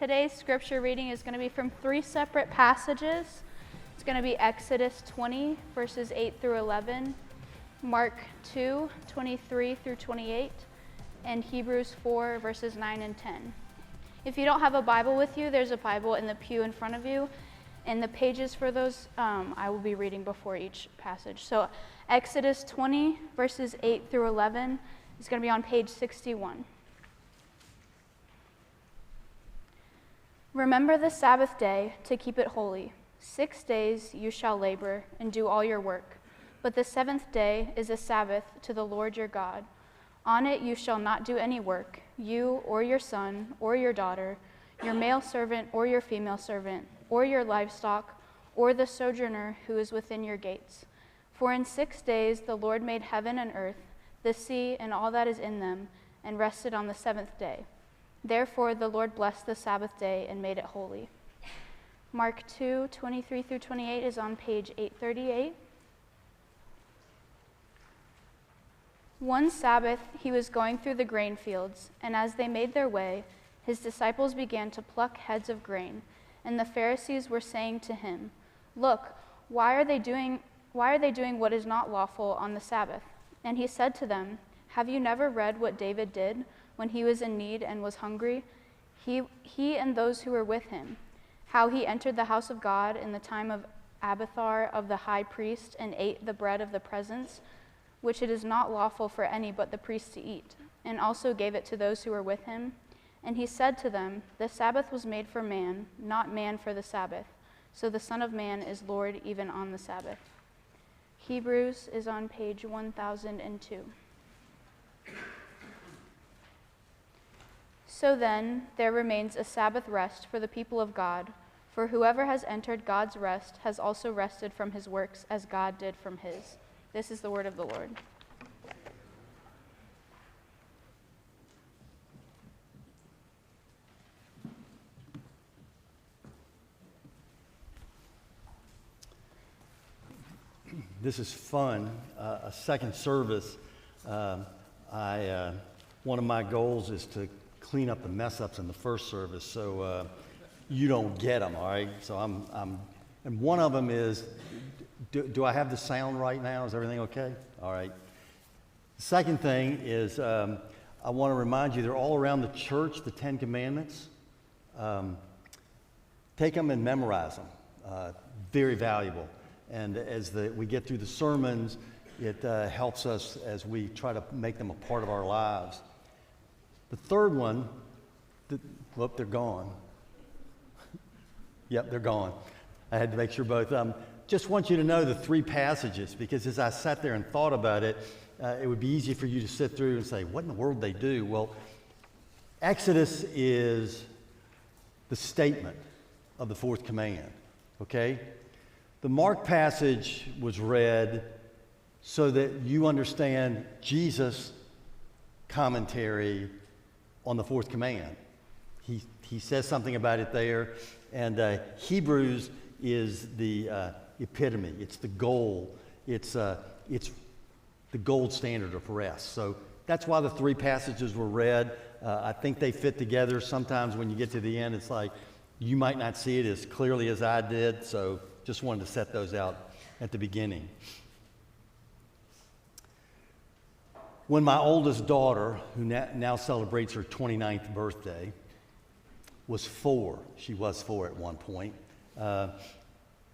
Today's scripture reading is going to be from 3 separate passages. It's going to be Exodus 20, verses 8 through 11, Mark 2, 23 through 28, and Hebrews 4, verses 9 and 10. If you don't have a Bible with you, there's a Bible in the pew in front of you, and the pages for those I will be reading before each passage. So Exodus 20, verses 8 through 11 is going to be on page 61. Remember the Sabbath day to keep it holy. 6 days you shall labor and do all your work, but the 7th day is a Sabbath to the Lord your God. On it you shall not do any work, you or your son or your daughter, your male servant or your female servant, or your livestock, or the sojourner who is within your gates. For in 6 days the Lord made heaven and earth, the sea and all that is in them, and rested on the 7th day. Therefore the Lord blessed the Sabbath day and made it holy. Mark 2, 23 through 28 is on page 838. One Sabbath he was going through the grain fields, and as they made their way, his disciples began to pluck heads of grain, and the Pharisees were saying to him, "Look, why are they doing what is not lawful on the Sabbath?" And he said to them, "Have you never read what David did when he was in need and was hungry, he and those who were with him, how he entered the house of God in the time of Abiathar of the high priest and ate the bread of the presence, which it is not lawful for any but the priest to eat, and also gave it to those who were with him? And he said to them, the Sabbath was made for man, not man for the Sabbath. So the Son of Man is Lord even on the Sabbath." Hebrews is on page 1002. So then, there remains a Sabbath rest for the people of God, for whoever has entered God's rest has also rested from his works as God did from his. This is the word of the Lord. This is fun, a second service. One of my goals is to clean up the mess-ups in the first service so you don't get them, all right? So and one of them is, do I have the sound right now? Is everything okay? All right. The second thing is I want to remind you, they're all around the church, the 10 Commandments. Take them and memorize them. Very valuable. And as we get through the sermons, it helps us as we try to make them a part of our lives. The third one, they're gone. Yep, they're gone. I had to make sure both. Just want you to know the 3 passages, because as I sat there and thought about it, it would be easy for you to sit through and say, what in the world they do? Well, Exodus is the statement of the 4th command, okay? The Mark passage was read so that you understand Jesus' commentary on the 4th command. He says something about it there, and Hebrews is the epitome. It's the goal. It's the gold standard of rest. So that's why the 3 passages were read. I think they fit together. Sometimes when you get to the end, it's like you might not see it as clearly as I did, so just wanted to set those out at the beginning. When my oldest daughter, who now celebrates her 29th birthday, was 4, she was 4 at one point,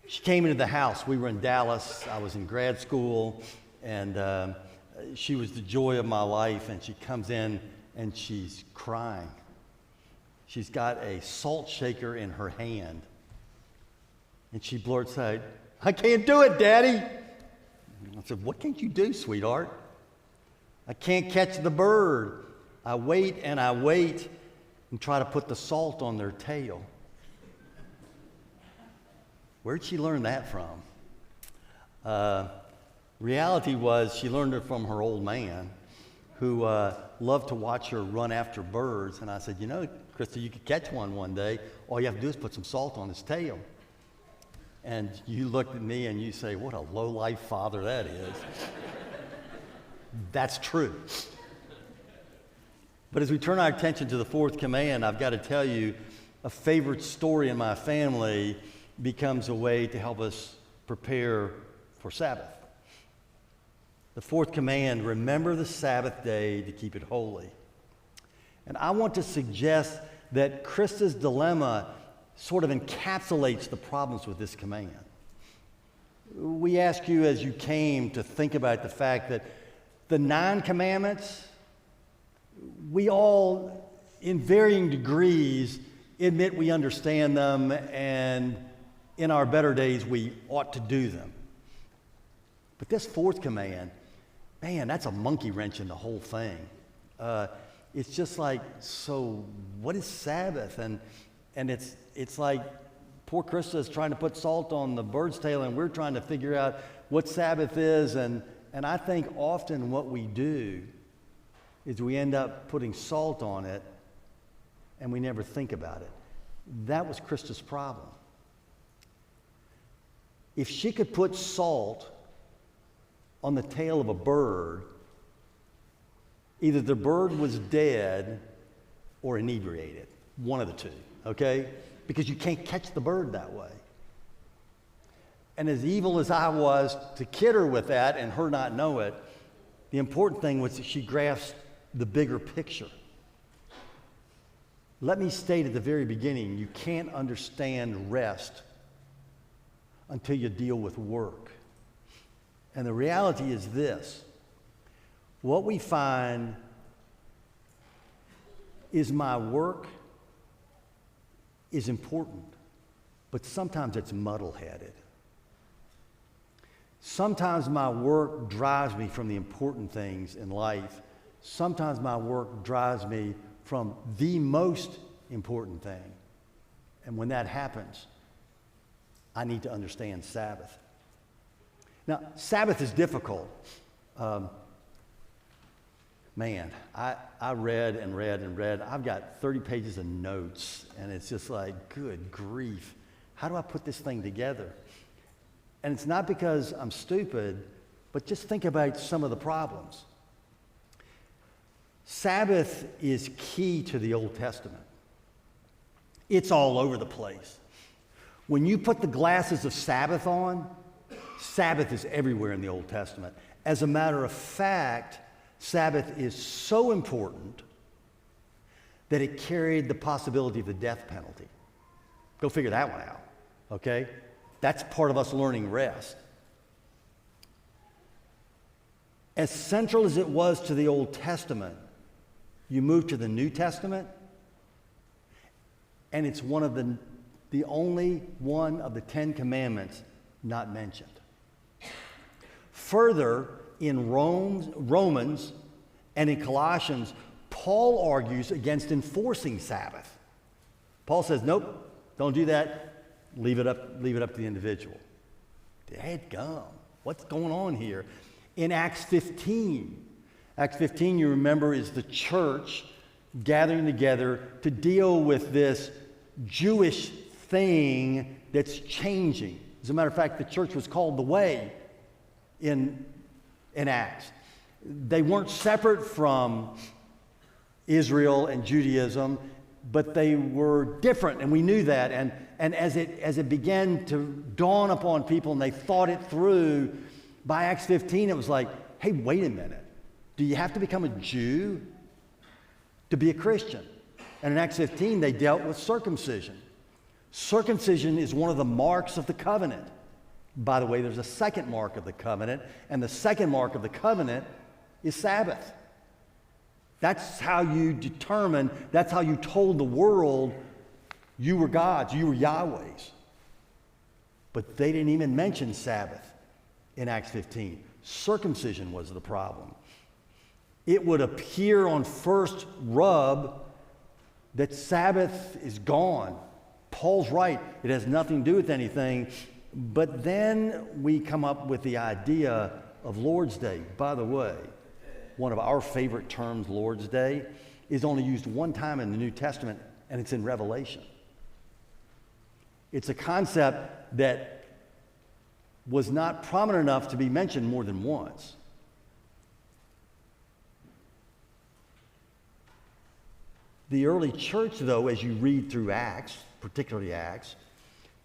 she came into the house. We were in Dallas. I was in grad school, and she was the joy of my life, and she comes in and she's crying. She's got a salt shaker in her hand, and she blurts out, "I can't do it, Daddy." I said, "What can't you do, sweetheart?" "I can't catch the bird. I wait and try to put the salt on their tail." Where'd she learn that from? Reality was she learned it from her old man, who loved to watch her run after birds. And I said, Krista, you could catch one day. All you have to do is put some salt on his tail. And you looked at me and you say, what a low-life father that is. That's true. But as we turn our attention to the 4th command, I've got to tell you, a favorite story in my family becomes a way to help us prepare for Sabbath. The fourth command, remember the Sabbath day to keep it holy. And I want to suggest that Krista's dilemma sort of encapsulates the problems with this command. We ask you as you came to think about the fact that the 9 commandments, we all, in varying degrees, admit we understand them, and in our better days, we ought to do them. But this fourth command, man, that's a monkey wrench in the whole thing. It's just like, so what is Sabbath? And it's like poor Krista is trying to put salt on the bird's tail, and we're trying to figure out what Sabbath is. And I think often what we do is we end up putting salt on it, and we never think about it. That was Krista's problem. If she could put salt on the tail of a bird, either the bird was dead or inebriated, one of the two, okay? Because you can't catch the bird that way. And as evil as I was to kid her with that and her not know it, the important thing was that she grasped the bigger picture. Let me state at the very beginning, you can't understand rest until you deal with work. And the reality is this. What we find is my work is important, but sometimes it's muddle-headed. Sometimes my work drives me from the important things in life. Sometimes my work drives me from the most important thing. And when that happens, I need to understand Sabbath. Now, Sabbath is difficult. Man, I read and read and read. I've got 30 pages of notes, and it's just like, good grief. How do I put this thing together? And it's not because I'm stupid, but just think about some of the problems. Sabbath is key to the Old Testament. It's all over the place. When you put the glasses of Sabbath on, Sabbath is everywhere in the Old Testament. As a matter of fact, Sabbath is so important that it carried the possibility of the death penalty. Go figure that one out, okay? That's part of us learning rest. As central as it was to the Old Testament, you move to the New Testament, and it's one of the only one of the 10 commandments not mentioned. Further, in Romans and in Colossians, Paul argues against enforcing Sabbath. Paul says, nope, don't do that. Leave it up to the individual. Dadgum, what's going on here? In Acts 15, you remember, is the church gathering together to deal with this Jewish thing that's changing. As a matter of fact, the church was called the Way in Acts. They weren't separate from Israel and Judaism, but they were different, and we knew that. And as it began to dawn upon people and they thought it through, by Acts 15 it was like, hey, wait a minute. Do you have to become a Jew to be a Christian? And in Acts 15 they dealt with circumcision. Circumcision is one of the marks of the covenant. By the way, there's a second mark of the covenant, and the second mark of the covenant is Sabbath. That's how you determine, that's how you told the world you were God's, you were Yahweh's. But they didn't even mention Sabbath in Acts 15. Circumcision was the problem. It would appear on first rub that Sabbath is gone. Paul's right, it has nothing to do with anything. But then we come up with the idea of Lord's Day. By the way, one of our favorite terms, Lord's Day, is only used one time in the New Testament, and it's in Revelation. It's a concept that was not prominent enough to be mentioned more than once. The early church, though, as you read through Acts, particularly Acts,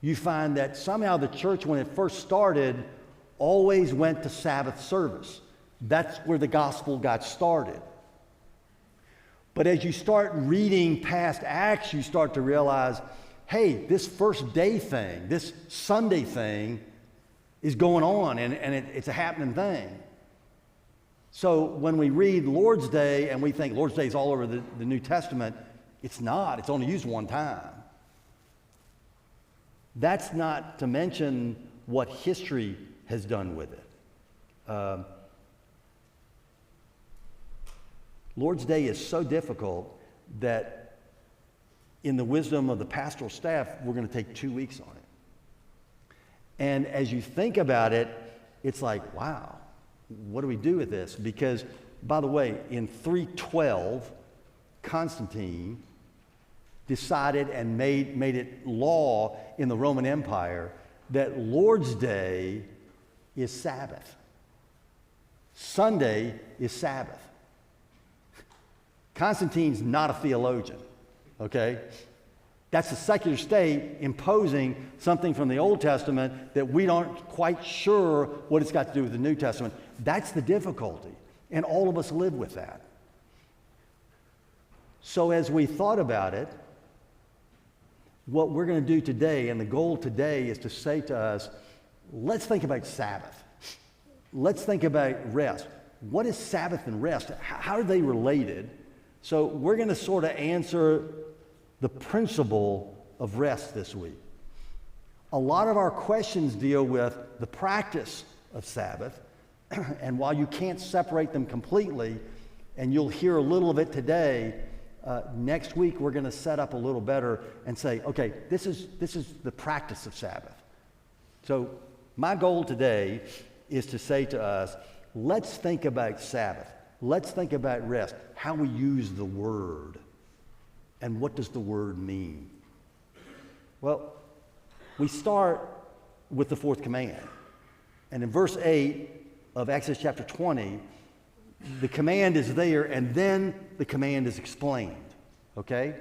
you find that somehow the church, when it first started, always went to Sabbath service. That's where the gospel got started. But as you start reading past Acts, you start to realize, hey, this first day thing, this Sunday thing is going on, and it's a happening thing. So when we read Lord's Day and we think Lord's Day is all over the New Testament, it's not. It's only used one time. That's not to mention what history has done with it. Lord's Day is so difficult that in the wisdom of the pastoral staff, we're going to take 2 weeks on it. And as you think about it, it's like, wow, what do we do with this? Because, by the way, in 312, Constantine decided and made it law in the Roman Empire that Lord's Day is Sabbath. Sunday is Sabbath. Constantine's not a theologian, okay? That's the secular state imposing something from the Old Testament that we aren't quite sure what it's got to do with the New Testament. That's the difficulty, and all of us live with that. So as we thought about it, what we're going to do today, and the goal today is to say to us, let's think about Sabbath. Let's think about rest. What is Sabbath and rest? How are they related? So we're going to sort of answer the principle of rest this week. A lot of our questions deal with the practice of Sabbath, and while you can't separate them completely, and you'll hear a little of it today, next week we're going to set up a little better and say, okay, this is the practice of Sabbath. So my goal today is to say to us, let's think about Sabbath. Let's think about rest, how we use the word, and what does the word mean? Well, we start with the fourth command. And in verse 8 of Exodus chapter 20, the command is there, and then the command is explained, okay?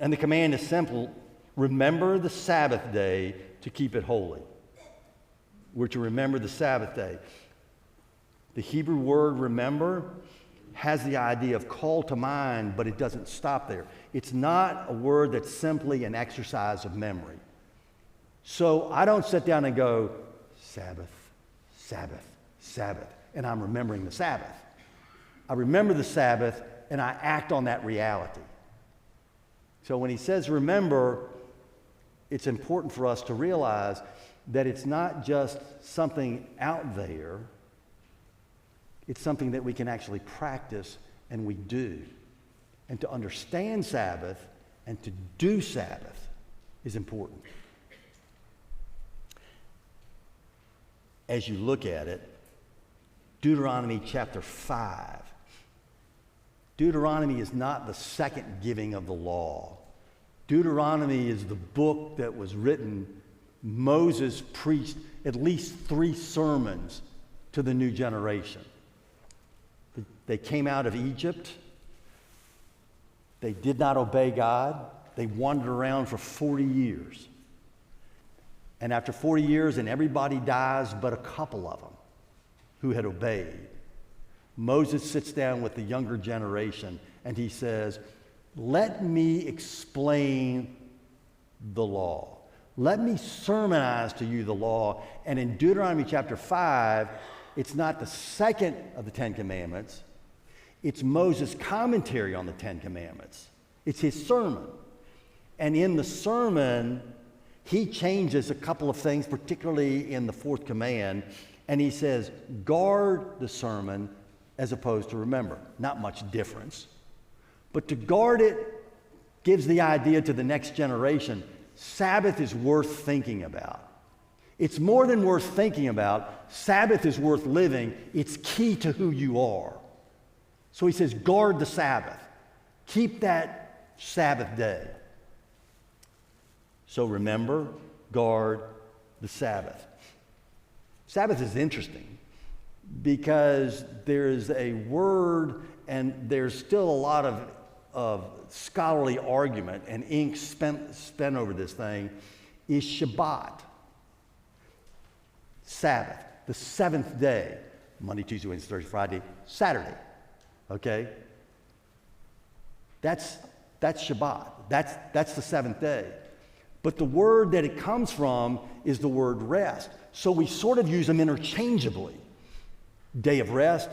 And the command is simple: remember the Sabbath day to keep it holy. We're to remember the Sabbath day. The Hebrew word remember has the idea of call to mind, but it doesn't stop there. It's not a word that's simply an exercise of memory. So I don't sit down and go, Sabbath, Sabbath, Sabbath, and I'm remembering the Sabbath. I remember the Sabbath, and I act on that reality. So when he says remember, it's important for us to realize that it's not just something out there. It's something that we can actually practice, and we do. And to understand Sabbath and to do Sabbath is important. As you look at it, Deuteronomy chapter 5. Deuteronomy is not the second giving of the law. Deuteronomy is the book that was written. Moses preached at least 3 sermons to the new generation. They came out of Egypt. They did not obey God. They wandered around for 40 years. And after 40 years, and everybody dies but a couple of them who had obeyed, Moses sits down with the younger generation and he says, let me explain the law. Let me sermonize to you the law. And in Deuteronomy chapter 5, it's not the second of the 10 Commandments. It's Moses' commentary on the 10 Commandments. It's his sermon. And in the sermon, he changes a couple of things, particularly in the fourth command. And he says, guard the sermon as opposed to remember. Not much difference. But to guard it gives the idea to the next generation, Sabbath is worth thinking about. It's more than worth thinking about. Sabbath is worth living. It's key to who you are. So he says, guard the Sabbath. Keep that Sabbath day. So remember, guard the Sabbath. Sabbath is interesting because there's a word and there's still a lot of scholarly argument and ink spent over this thing is Shabbat, Sabbath, the seventh day, Monday, Tuesday, Wednesday, Thursday, Friday, Saturday, okay? That's Shabbat. That's the seventh day. But the word that it comes from is the word rest. So we sort of use them interchangeably. Day of rest,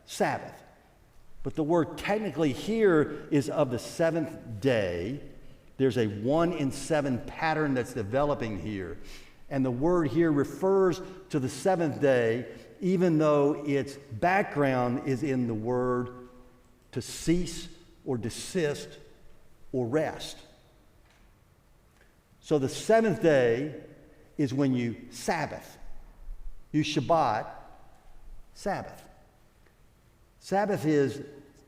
Sabbath. But the word technically here is of the seventh day. There's a 1 in 7 pattern that's developing here. And the word here refers to the seventh day, even though its background is in the word to cease or desist or rest. So the seventh day is when you Sabbath. You Shabbat, Sabbath. Sabbath is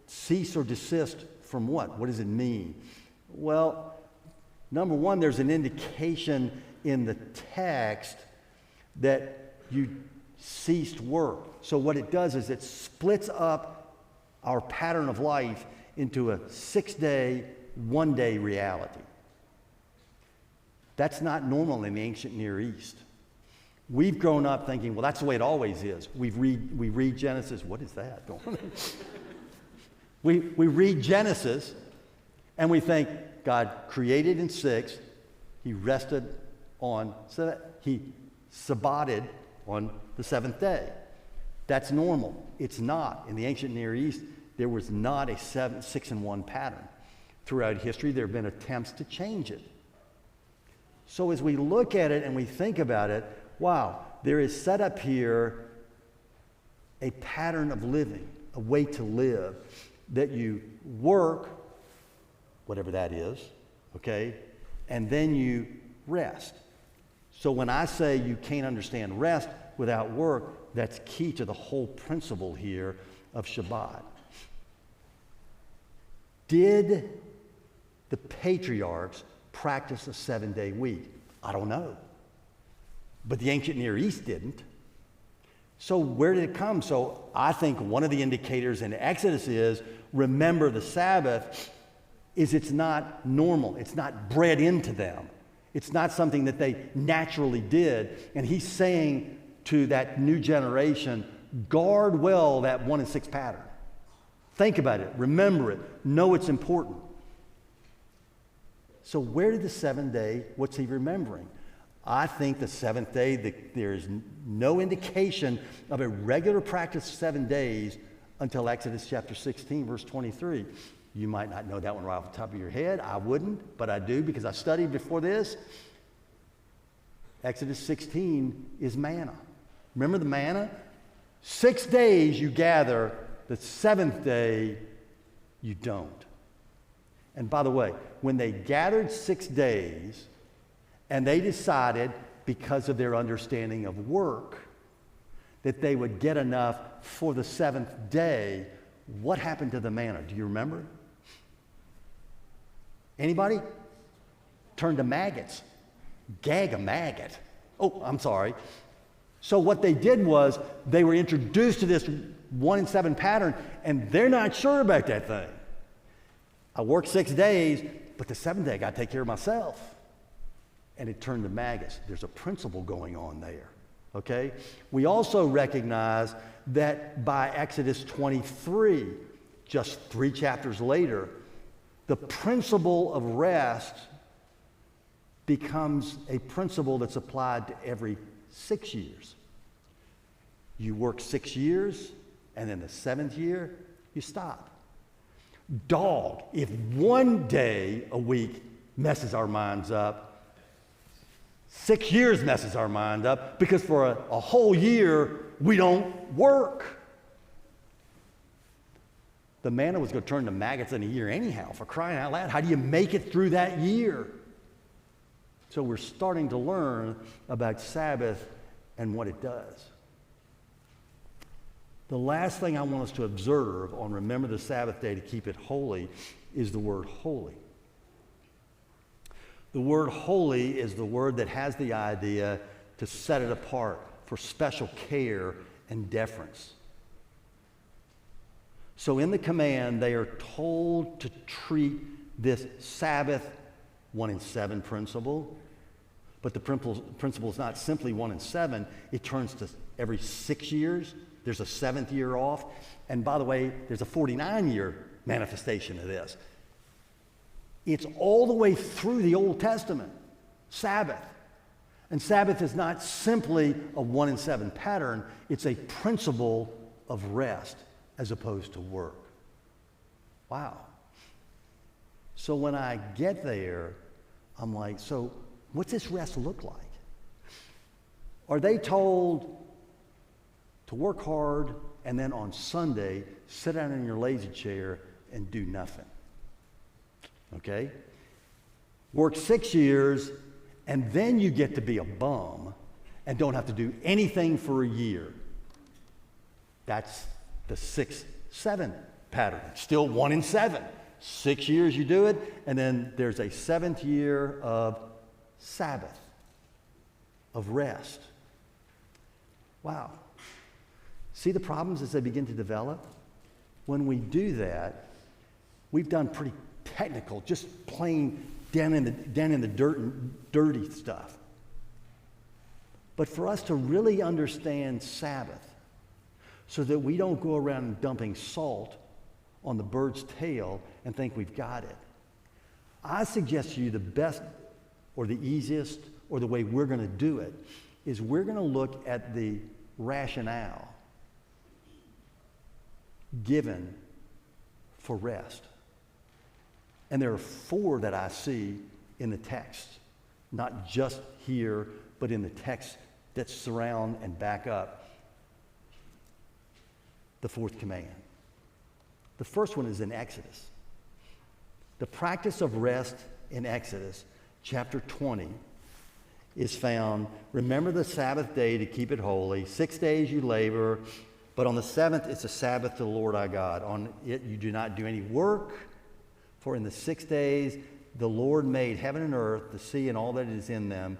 cease or desist from what? What does it mean? Well, number one, there's an indication in the text that you ceased work. So what it does is it splits up our pattern of life into a 6-day, 1-day reality. That's not normal in the ancient Near East. We've grown up thinking, well, that's the way it always is. We read Genesis. What is that? we read Genesis, and we think God created in 6. He rested on, so he sabbated on the 7th day. That's normal. It's not. In the ancient Near East, there was not a 6-in-1 pattern. Throughout history, there have been attempts to change it. So as we look at it and we think about it, wow, there is set up here a pattern of living, a way to live, that you work, whatever that is, okay, and then you rest. So when I say you can't understand rest without work, that's key to the whole principle here of Shabbat. Did the patriarchs practice a 7-day week? I don't know. But the ancient Near East didn't. So where did it come? So I think one of the indicators in Exodus is, remember the Sabbath, is it's not normal. It's not bred into them. It's not something that they naturally did. And he's saying to that new generation, guard well that 1 in 6 pattern. Think about it. Remember it. Know it's important. So where did the 7th day, what's he remembering? I think the 7th day, there is no indication of a regular practice of 7 days until Exodus chapter 16, verse 23. You might not know that one right off the top of your head. I wouldn't, but I do because I studied before this. Exodus 16 is manna. Remember the manna? 6 days you gather, the 7th day you don't. And by the way, when they gathered 6 days and they decided, because of their understanding of work, that they would get enough for the 7th day, what happened to the manna? Do you remember? Anybody? Turned to maggots. Gag a maggot. Oh, I'm sorry. So what they did was they were introduced to this 1 in 7 pattern, and they're not sure about that thing. I worked 6 days, but the 7th day I got to take care of myself. And it turned to maggots. There's a principle going on there, okay? We also recognize that by Exodus 23, just 3 chapters later, the principle of rest becomes a principle that's applied to every 6 years. You work 6 years, and then the 7th year, you stop. Dog, if 1 day a week messes our minds up, 6 years messes our mind up, because for a whole year, we don't work. The manna was going to turn to maggots in a year anyhow, for crying out loud. How do you make it through that year? So we're starting to learn about Sabbath and what it does. The last thing I want us to observe on remember the Sabbath day to keep it holy is the word holy. The word holy is the word that has the idea to set it apart for special care and deference. So in the command, they are told to treat this Sabbath 1 in 7 principle. But the principle is not simply 1 in 7. It turns to every 6 years. There's a 7th year off. And by the way, there's a 49-year manifestation of this. It's all the way through the Old Testament, Sabbath. And Sabbath is not simply a 1 in 7 pattern. It's a principle of rest as opposed to work. Wow. So when I get there, I'm like, so what's this rest look like? Are they told to work hard and then on Sunday sit down in your lazy chair and do nothing? Okay? Work 6 years and then you get to be a bum and don't have to do anything for a year. That's the 6-7 pattern. Still 1 in 7. 6 years you do it, and then there's a 7th year of Sabbath, of rest. Wow. See the problems as they begin to develop? When we do that, we've done pretty technical, just plain down in the dirt and dirty stuff. But for us to really understand Sabbath, so that we don't go around dumping salt on the bird's tail and think we've got it, I suggest to you the best or the easiest or the way we're going to do it is we're going to look at the rationale given for rest. And there are 4 that I see in the text, not just here, but in the text that surround and back up the 4th command. The first one is in Exodus. The practice of rest in Exodus, chapter 20, is found, remember the Sabbath day to keep it holy. 6 days you labor, but on the 7th it's a Sabbath to the Lord our God. On it you do not do any work, for in the 6 days the Lord made heaven and earth, the sea and all that is in them,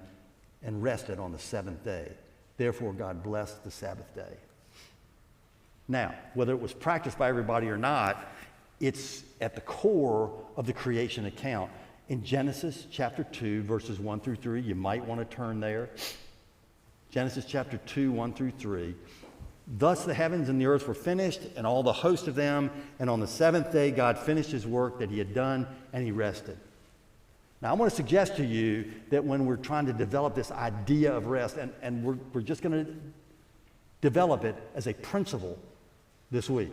and rested on the 7th day. Therefore God blessed the Sabbath day. Now, whether it was practiced by everybody or not, it's at the core of the creation account. In Genesis chapter 2, verses 1 through 3, you might want to turn there. Genesis chapter 2, 1 through 3. Thus the heavens and the earth were finished, and all the host of them, and on the 7th day God finished his work that he had done, and he rested. Now, I want to suggest to you that when we're trying to develop this idea of rest, and we're just going to develop it as a principle this week.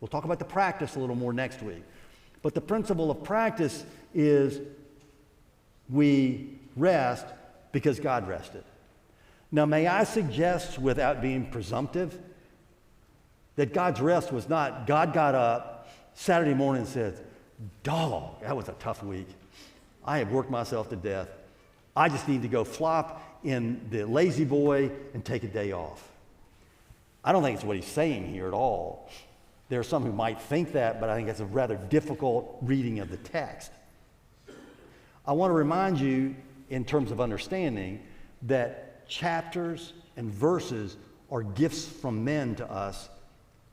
We'll talk about the practice a little more next week. But the principle of practice is we rest because God rested. Now, may I suggest, without being presumptive, that God's rest was not God got up Saturday morning and said, dog, that was a tough week. I have worked myself to death. I just need to go flop in the lazy boy and take a day off. I don't think it's what he's saying here at all. There are some who might think that, but I think it's a rather difficult reading of the text. I want to remind you, in terms of understanding, that chapters and verses are gifts from men to us,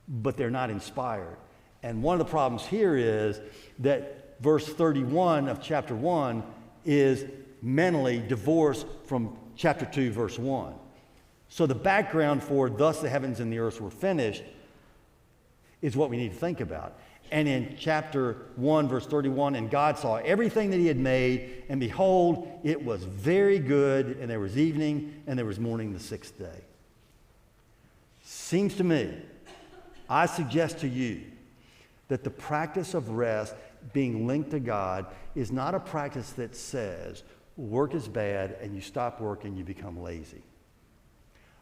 but they're not inspired. And one of the problems here is that verse 31 of chapter 1 is mentally divorced from chapter 2, verse 1. So the background for thus the heavens and the earth were finished is what we need to think about. And in chapter 1, verse 31, and God saw everything that he had made, and behold, it was very good, and there was evening, and there was morning the 6th day. Seems to me, I suggest to you, that the practice of rest being linked to God is not a practice that says work is bad and you stop work and you become lazy.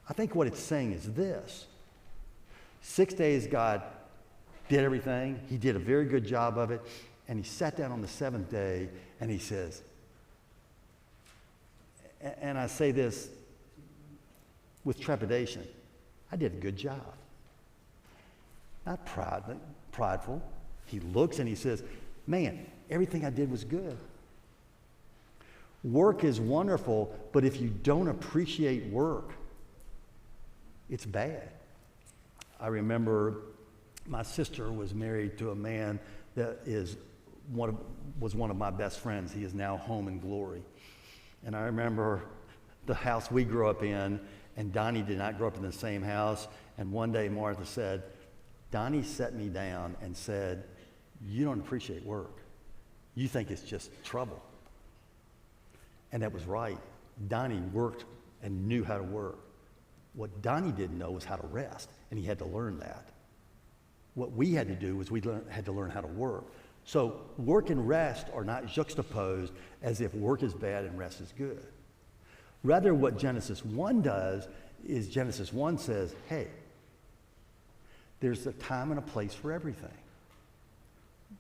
I think what it's saying is this. 6 days God did everything. He did a very good job of it. And he sat down on the 7th day and he says, and I say this with trepidation, I did a good job. Not prideful. He looks and he says, man, everything I did was good. Work is wonderful, but if you don't appreciate work, it's bad. I remember my sister was married to a man that was one of my best friends. He is now home in glory. And I remember the house we grew up in, and Donnie did not grow up in the same house. And one day Martha said, Donnie set me down and said, you don't appreciate work. You think it's just trouble. And that was right. Donnie worked and knew how to work. What Donnie didn't know was how to rest, and he had to learn that. What we had to do was had to learn how to work. So work and rest are not juxtaposed as if work is bad and rest is good. Rather, what Genesis 1 does is Genesis 1 says, hey, there's a time and a place for everything.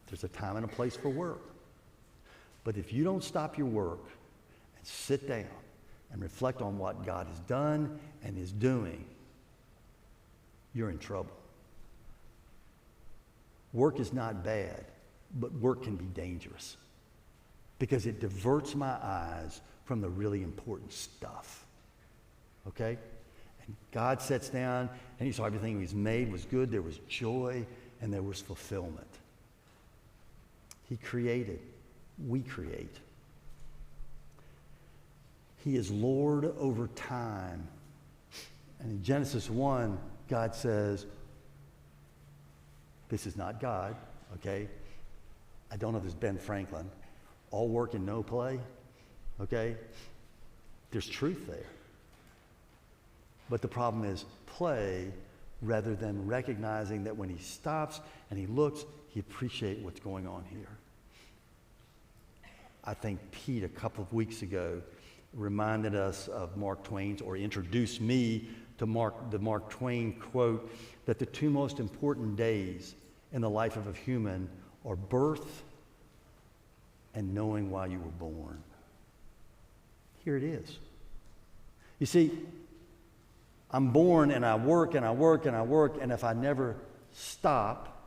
There's a time and a place for work. But if you don't stop your work and sit down and reflect on what God has done and is doing, you're in trouble. Work is not bad, but work can be dangerous because it diverts my eyes from the really important stuff. Okay? And God sits down and he saw everything he's made was good. There was joy and there was fulfillment. He created. We create. He is Lord over time. And in Genesis 1, God says, this is not God, okay? I don't know if it's Ben Franklin. All work and no play, okay? There's truth there. But the problem is play rather than recognizing that when he stops and he looks, he appreciates what's going on here. I think Pete a couple of weeks ago reminded us of Mark Twain's, or introduced me to the Mark Twain quote, that the two most important days in the life of a human are birth and knowing why you were born. Here it is. You see, I'm born and I work and I work and I work, and if I never stop,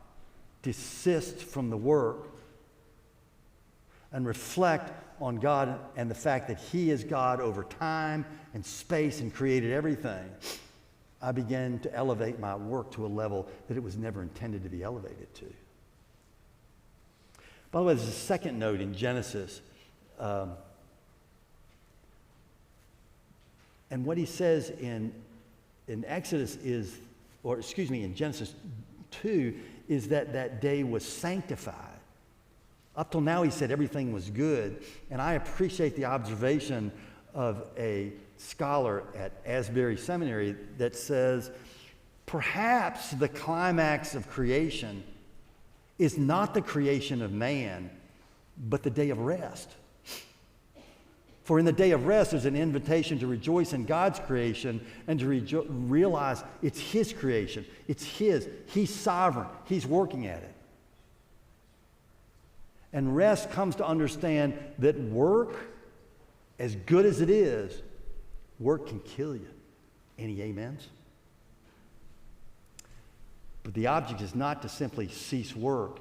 desist from the work, and reflect on God and the fact that he is God over time and space and created everything, I began to elevate my work to a level that it was never intended to be elevated to. By the way, there's a second note in Genesis. And what he says in Exodus is, in Genesis 2, is that that day was sanctified. Up till now, he said everything was good. And I appreciate the observation of a scholar at Asbury Seminary that says, perhaps the climax of creation is not the creation of man, but the day of rest. For in the day of rest, there's an invitation to rejoice in God's creation and to realize it's his creation. It's his. He's sovereign. He's working at it. And rest comes to understand that work, as good as it is, work can kill you. Any amens? But the object is not to simply cease work.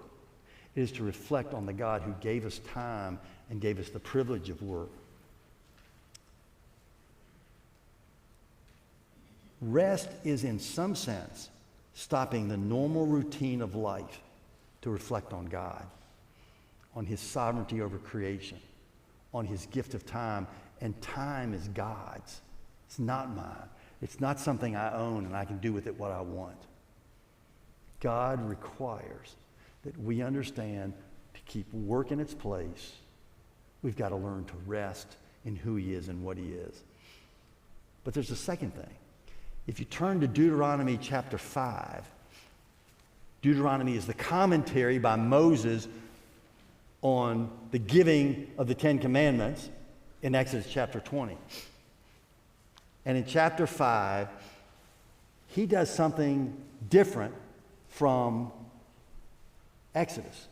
It is to reflect on the God who gave us time and gave us the privilege of work. Rest is, in some sense, stopping the normal routine of life to reflect on God, on his sovereignty over creation, on his gift of time. And time is God's. It's not mine. It's not something I own and I can do with it what I want. God requires that we understand to keep work in its place. We've got to learn to rest in who he is and what he is. But there's a second thing. If you turn to Deuteronomy chapter 5, Deuteronomy is the commentary by Moses on the giving of the Ten Commandments in Exodus chapter 20. And in chapter 5, he does something different from Exodus.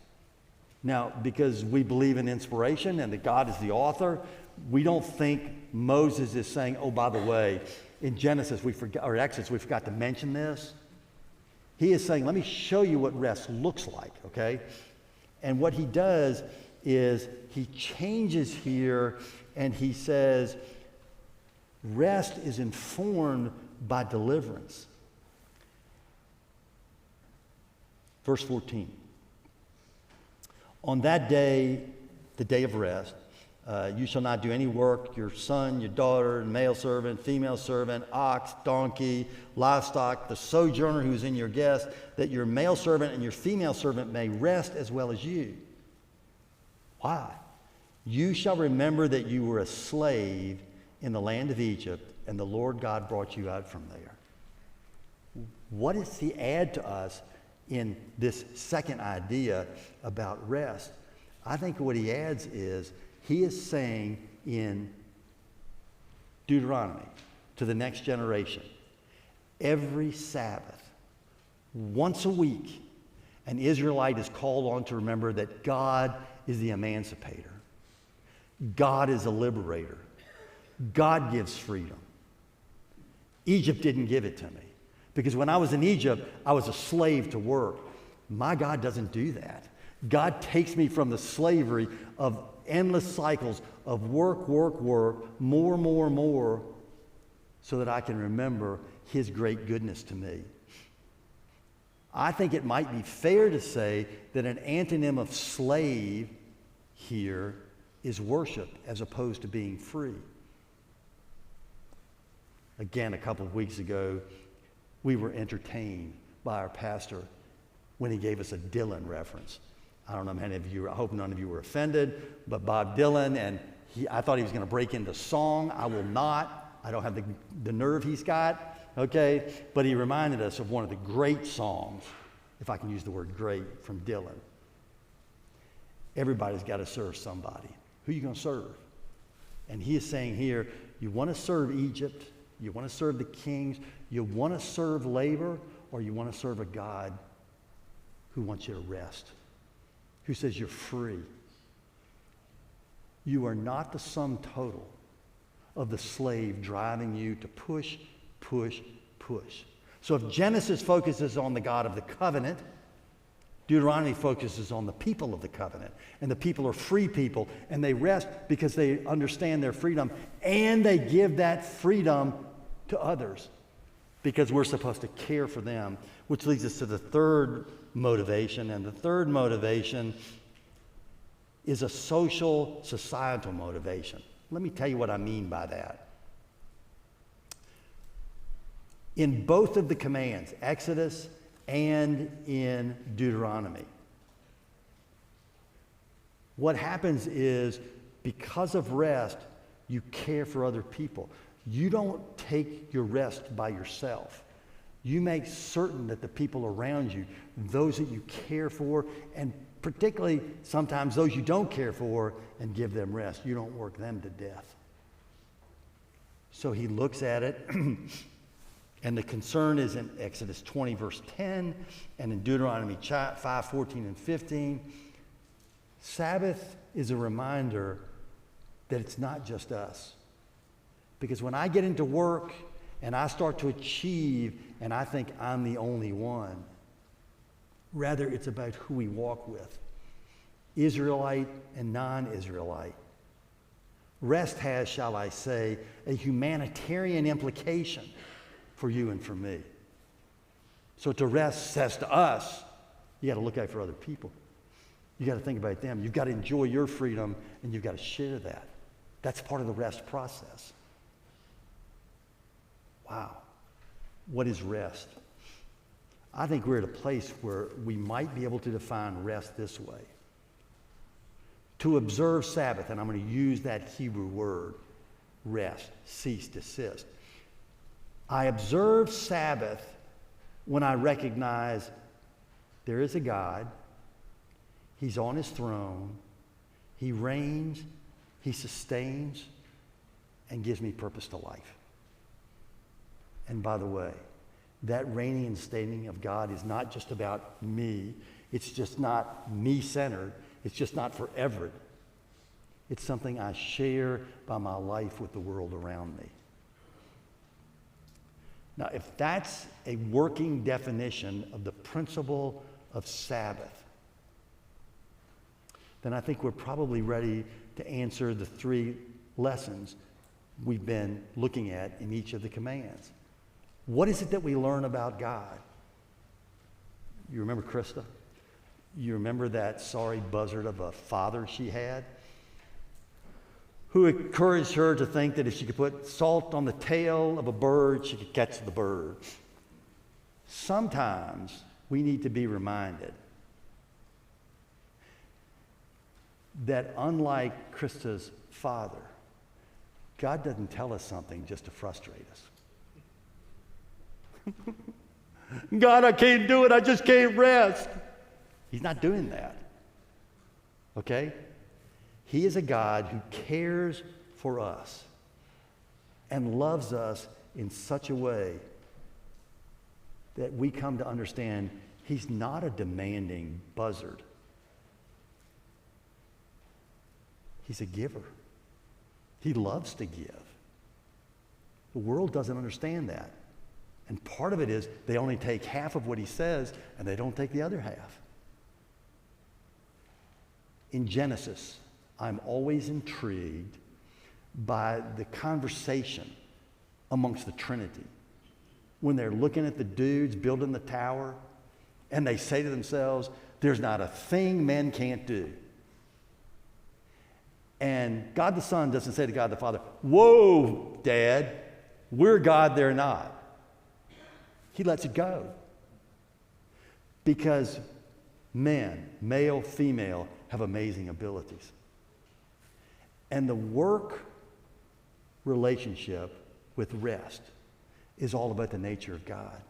Now, because we believe in inspiration and that God is the author, we don't think Moses is saying, oh, by the way, in Exodus, we forgot to mention this. He is saying, let me show you what rest looks like, okay? And what he does is he changes here and he says, rest is informed by deliverance. Verse 14. On that day, the day of rest, you shall not do any work, your son, your daughter, male servant, female servant, ox, donkey, livestock, the sojourner who is in your guest, that your male servant and your female servant may rest as well as you. Why? You shall remember that you were a slave in the land of Egypt, and the Lord God brought you out from there. What does he add to us in this second idea about rest? I think what he adds is, he is saying in Deuteronomy to the next generation, every Sabbath, once a week, an Israelite is called on to remember that God is the emancipator. God is a liberator. God gives freedom. Egypt didn't give it to me. Because when I was in Egypt, I was a slave to work. My God doesn't do that. God takes me from the slavery of endless cycles of work, more, so that I can remember his great goodness to me. I think it might be fair to say that an antonym of slave here is worship as opposed to being free. Again, a couple of weeks ago, we were entertained by our pastor when he gave us a Dylan reference. I don't know how many of you, I hope none of you were offended, but Bob Dylan, and I thought he was going to break into song. I will not. I don't have the nerve he's got, okay? But he reminded us of one of the great songs, if I can use the word great, from Dylan. Everybody's got to serve somebody. Who are you going to serve? And he is saying here, you want to serve Egypt, you want to serve the kings, you want to serve labor, or you want to serve a God who wants you to rest, who says you're free. You are not the sum total of the slave driving you to push. So if Genesis focuses on the God of the covenant, Deuteronomy focuses on the people of the covenant. And the people are free people, and they rest because they understand their freedom, and they give that freedom to others because we're supposed to care for them, which leads us to the third motivation. And the third motivation is a social, societal motivation. Let me tell you what I mean by that. In both of the commands, Exodus and in Deuteronomy, what happens is, because of rest, you care for other people. You don't take your rest by yourself. You make certain that the people around you, those that you care for, and particularly sometimes those you don't care for, and give them rest. You don't work them to death. So he looks at it, and the concern is in Exodus 20, verse 10, and in Deuteronomy 5, 14, and 15. Sabbath is a reminder that it's not just us. Because when I get into work and I start to achieve and I think I'm the only one, rather it's about who we walk with, Israelite and non-Israelite. Rest has, shall I say, a humanitarian implication for you and for me. So to rest says to us, you got to look out for other people. You got to think about them. You've got to enjoy your freedom, and you've got to share that. That's part of the rest process. Wow. What is rest? I think we're at a place where we might be able to define rest this way. To observe Sabbath, and I'm going to use that Hebrew word, rest, cease, desist. I observe Sabbath when I recognize there is a God. He's on his throne. He reigns, he sustains, and gives me purpose to life. And by the way, that reigning and sustaining of God is not just about me. It's just not me-centered. It's just not for Everett. It's something I share by my life with the world around me. Now, if that's a working definition of the principle of Sabbath, then I think we're probably ready to answer the three lessons we've been looking at in each of the commands. What is it that we learn about God? You remember Krista? You remember that sorry buzzard of a father she had, who encouraged her to think that if she could put salt on the tail of a bird, she could catch the bird. Sometimes we need to be reminded that unlike Krista's father, God doesn't tell us something just to frustrate us. God, I can't do it. I just can't rest. He's not doing that. Okay? He is a God who cares for us and loves us in such a way that we come to understand he's not a demanding buzzard. He's a giver. He loves to give. The world doesn't understand that. And part of it is they only take half of what he says and they don't take the other half. In Genesis, I'm always intrigued by the conversation amongst the Trinity. When they're looking at the dudes building the tower and they say to themselves, there's not a thing men can't do. And God the Son doesn't say to God the Father, whoa, Dad, we're God, they're not. He lets it go. Because men, male, female, have amazing abilities. And the work relationship with rest is all about the nature of God.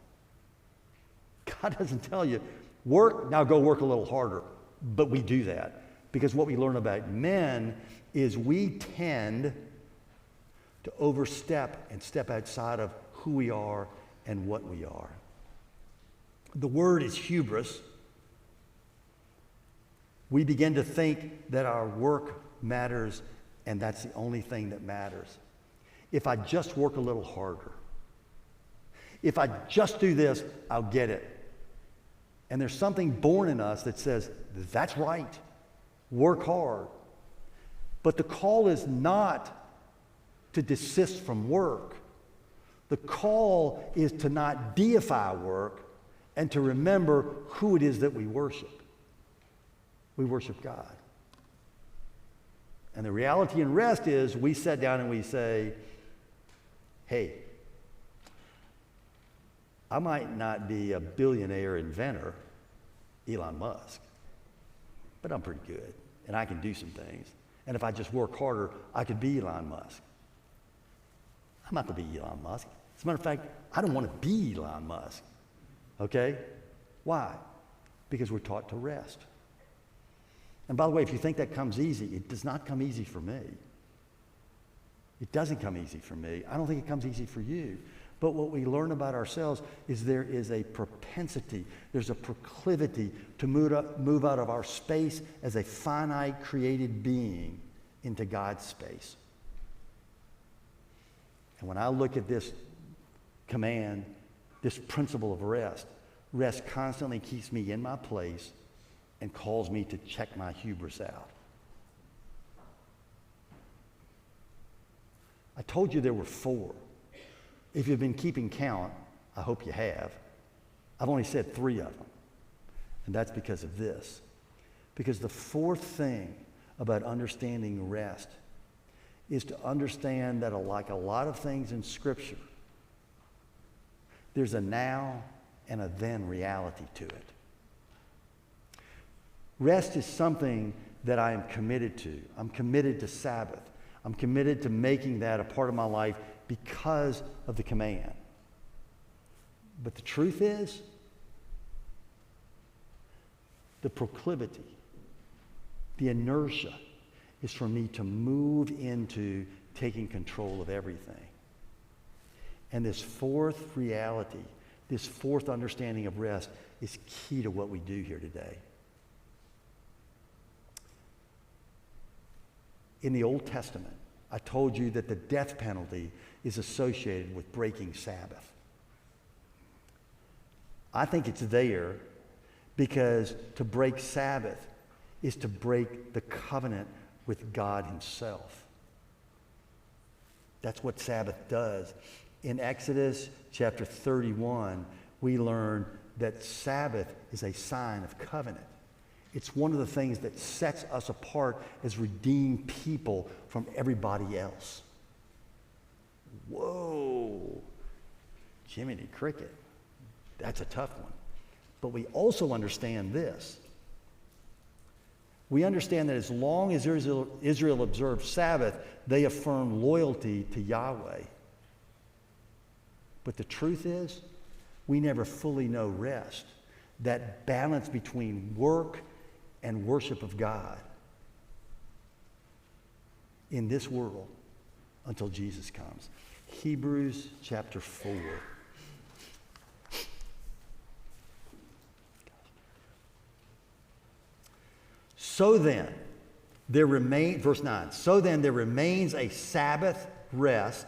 God doesn't tell you, work, now go work a little harder. But we do that. Because what we learn about men is we tend to overstep and step outside of who we are and what we are. The word is hubris. We begin to think that our work matters and that's the only thing that matters. If I just work a little harder, if I just do this, I'll get it. And there's something born in us that says, that's right, work hard. But the call is not to desist from work. The call is to not deify work and to remember who it is that we worship. We worship God. And the reality in rest is we sit down and we say, hey, I might not be a billionaire inventor, Elon Musk, but I'm pretty good and I can do some things. And if I just work harder, I could be Elon Musk. I'm not going to be Elon Musk. As a matter of fact, I don't want to be Elon Musk. Okay? Why? Because we're taught to rest. And by the way, if you think that comes easy, it does not come easy for me. It doesn't come easy for me. I don't think it comes easy for you. But what we learn about ourselves is there is a propensity, there's a proclivity to move out of our space as a finite created being into God's space. And when I look at this command, this principle of rest, rest constantly keeps me in my place and calls me to check my hubris out. I told you there were 4. If you've been keeping count, I hope you have. I've only said 3 of them. And that's because of this. Because the 4th thing about understanding rest is to understand that like a lot of things in Scripture, there's a now and a then reality to it. Rest is something that I am committed to. I'm committed to Sabbath. I'm committed to making that a part of my life because of the command. But the truth is, the proclivity, the inertia is for me to move into taking control of everything. And this 4th reality, this 4th understanding of rest is key to what we do here today. In the Old Testament, I told you that the death penalty is associated with breaking Sabbath. I think it's there because to break Sabbath is to break the covenant with God himself. That's what Sabbath does. In Exodus chapter 31, we learn that Sabbath is a sign of covenant. It's one of the things that sets us apart as redeemed people from everybody else. Whoa, Jiminy Cricket. That's a tough one. But we also understand this. We understand that as long as Israel observed Sabbath, they affirmed loyalty to Yahweh. But the truth is, we never fully know rest, that balance between work and worship of God in this world until Jesus comes. Hebrews chapter 4. So then, verse 9, so then there remains a Sabbath rest,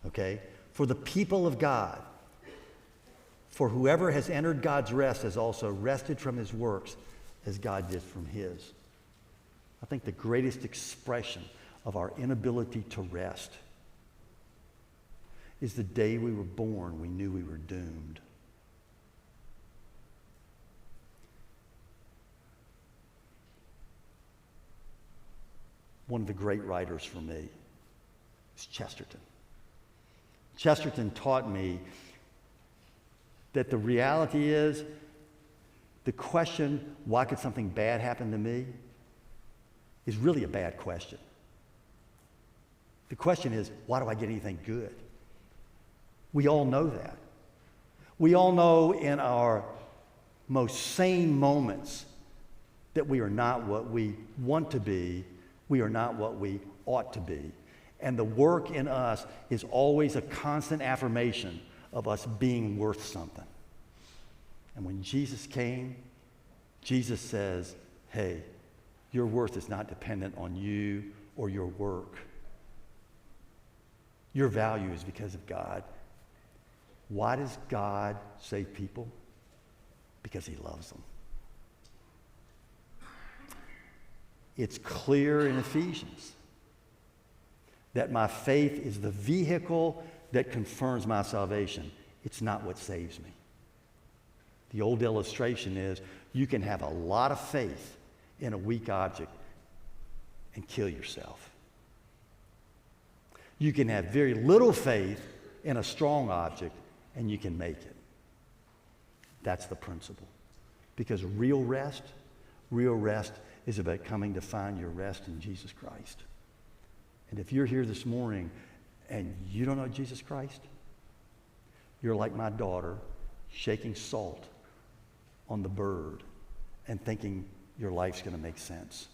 okay, for the people of God. For whoever has entered God's rest has also rested from his works as God did from his. I think the greatest expression of our inability to rest is the day we were born, we knew we were doomed. One of the great writers for me is Chesterton. Chesterton taught me that the reality is the question, why could something bad happen to me, is really a bad question. The question is, why do I get anything good? We all know that. We all know in our most sane moments that we are not what we want to be. We are not what we ought to be. And the work in us is always a constant affirmation of us being worth something. And when Jesus came, Jesus says, hey, your worth is not dependent on you or your work. Your value is because of God. Why does God save people? Because he loves them. It's clear in Ephesians that my faith is the vehicle that confirms my salvation. It's not what saves me. The old illustration is you can have a lot of faith in a weak object and kill yourself. You can have very little faith in a strong object and you can make it. That's the principle. Because real rest is about coming to find your rest in Jesus Christ. And if you're here this morning and you don't know Jesus Christ, you're like my daughter shaking salt on the bird and thinking your life's going to make sense.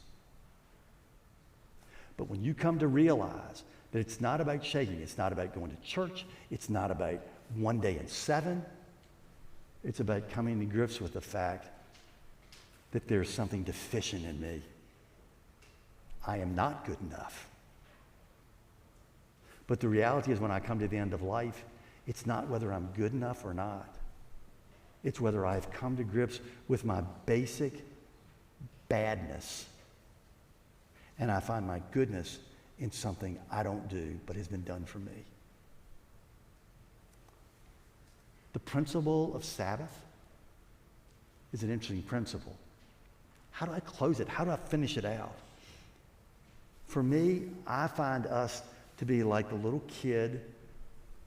But when you come to realize that it's not about shaking, it's not about going to church, it's not about one day in 7, it's about coming to grips with the fact that there's something deficient in me. I am not good enough. But the reality is when I come to the end of life, it's not whether I'm good enough or not. It's whether I've come to grips with my basic badness. And I find my goodness in something I don't do, but has been done for me. The principle of Sabbath is an interesting principle. How do I close it? How do I finish it out? For me, I find us to be like the little kid,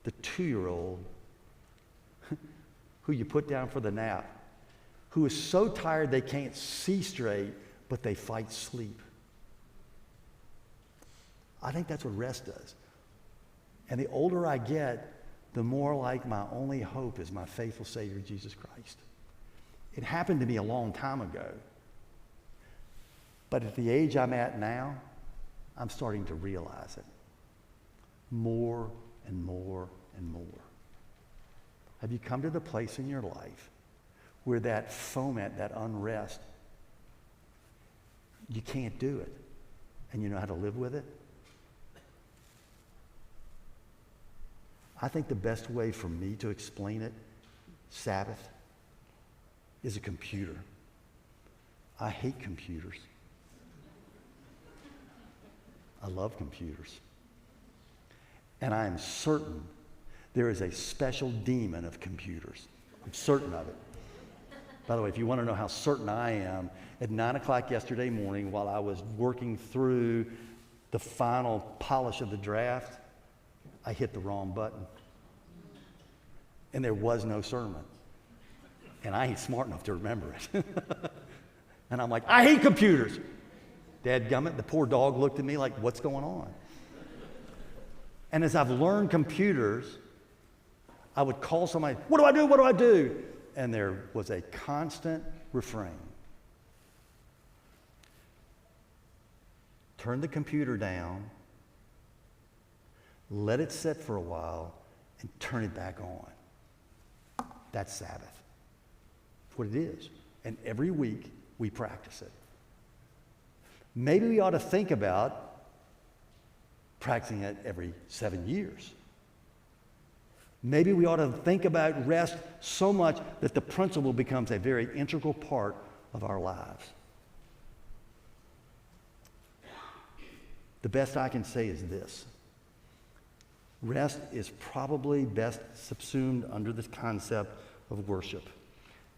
the 2-year-old, who you put down for the nap, who is so tired they can't see straight, but they fight sleep. I think that's what rest does. And the older I get, the more like my only hope is my faithful Savior, Jesus Christ. It happened to me a long time ago. But at the age I'm at now, I'm starting to realize it more and more and more. Have you come to the place in your life where that foment, that unrest, you can't do it, and you know how to live with it? I think the best way for me to explain it, Sabbath, is a computer. I hate computers. I love computers. And I am certain there is a special demon of computers. I'm certain of it. By the way, if you want to know how certain I am, at 9 o'clock yesterday morning, while I was working through the final polish of the draft, I hit the wrong button. And there was no sermon. And I ain't smart enough to remember it. And I'm like, I hate computers. Dadgummit, the poor dog looked at me like, what's going on? And as I've learned computers, I would call somebody, what do I do? What do I do? And there was a constant refrain. Turn the computer down, let it sit for a while, and turn it back on. That's Sabbath. That's what it is. And every week, we practice it. Maybe we ought to think about practicing it every 7 years. Maybe we ought to think about rest so much that the principle becomes a very integral part of our lives. The best I can say is this. Rest is probably best subsumed under this concept of worship.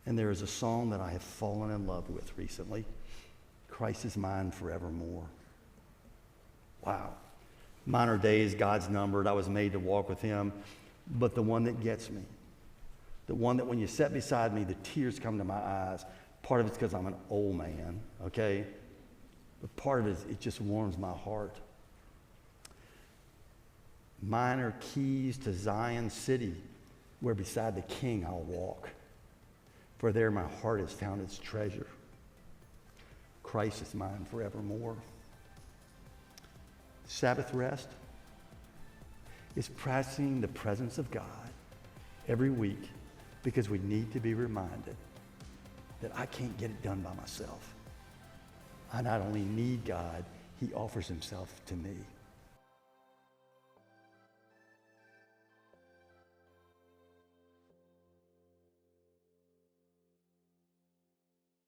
And there is a song that I have fallen in love with recently. Christ is mine forevermore. Wow. Mine are days God's numbered. I was made to walk with him. But the one that gets me, the one that when you sit beside me, the tears come to my eyes. Part of it's because I'm an old man, okay? But part of it is it just warms my heart. Mine are keys to Zion city, where beside the King I'll walk. For there my heart has found its treasure. Christ is mine forevermore. Sabbath rest is practicing the presence of God every week because we need to be reminded that I can't get it done by myself. I not only need God, he offers himself to me.